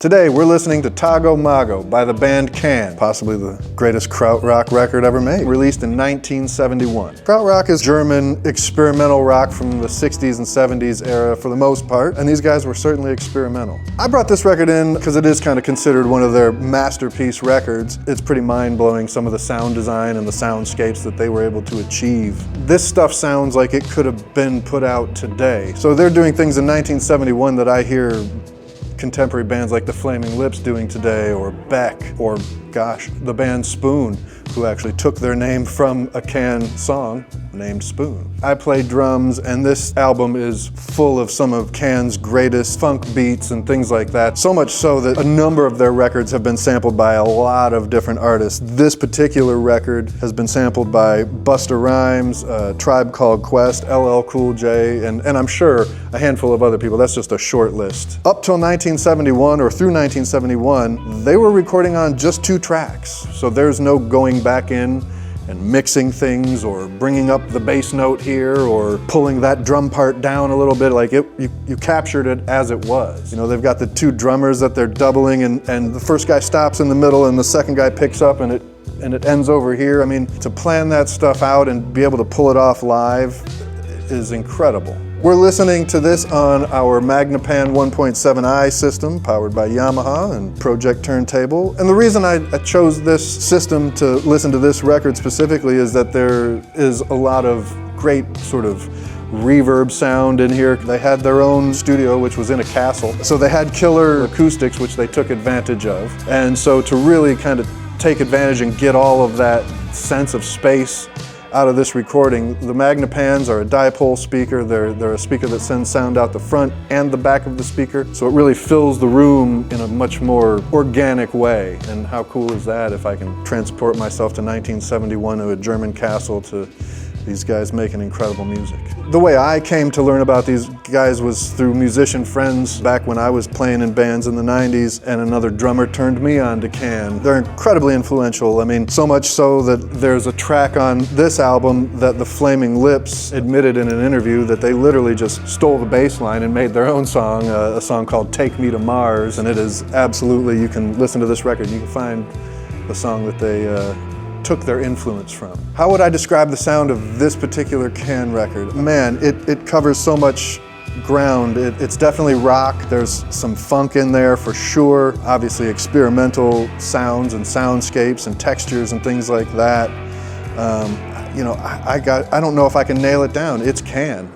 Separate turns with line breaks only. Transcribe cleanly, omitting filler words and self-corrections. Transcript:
Today we're listening to Tago Mago by the band Can, possibly the greatest krautrock record ever made, released in 1971. Krautrock is German experimental rock from the 60s and 70s era for the most part, and these guys were certainly experimental. I brought this record in because it is kind of considered one of their masterpiece records. It's pretty mind-blowing, some of the sound design and the soundscapes that they were able to achieve. This stuff sounds like it could have been put out today. So they're doing things in 1971 that I hear contemporary bands like the Flaming Lips doing today, or Beck, or gosh, the band Spoon, who actually took their name from a Can song named Spoon. I play drums, and this album is full of some of Can's greatest funk beats and things like that. So much so that a number of their records have been sampled by a lot of different artists. This particular record has been sampled by Busta Rhymes, Tribe Called Quest, LL Cool J, and I'm sure a handful of other people. That's just a short list. Up till 1971, or through 1971, they were recording on just 2 tracks. So there's no going back in and mixing things, or bringing up the bass note here, or pulling that drum part down a little bit. Like you captured it as it was. You know, they've got the 2 drummers that they're doubling, and the first guy stops in the middle and the second guy picks up, and it ends over here. I mean, to plan that stuff out and be able to pull it off live is incredible. We're listening to this on our Magnapan 1.7i system, powered by Yamaha and Project Turntable. And the reason I chose this system to listen to this record specifically is that there is a lot of great sort of reverb sound in here. They had their own studio, which was in a castle. So they had killer acoustics, which they took advantage of. And so to really kind of take advantage and get all of that sense of space out of this recording, the Magnapans are a dipole speaker. They're a speaker that sends sound out the front and the back of the speaker. So it really fills the room in a much more organic way. And how cool is that if I can transport myself to 1971 to a German castle, to these guys making incredible music. The way I came to learn about these guys was through musician friends back when I was playing in bands in the 90s, and another drummer turned me on to Can. They're incredibly influential. I mean, so much so that there's a track on this album that the Flaming Lips admitted in an interview that they literally just stole the bass line and made their own song, a song called Take Me to Mars, and it is absolutely, you can listen to this record, you can find the song that they took their influence from. How would I describe the sound of this particular Can record? Man, it covers so much ground. It's definitely rock. There's some funk in there for sure. Obviously experimental sounds and soundscapes and textures and things like that. You know, I don't know if I can nail it down. It's Can.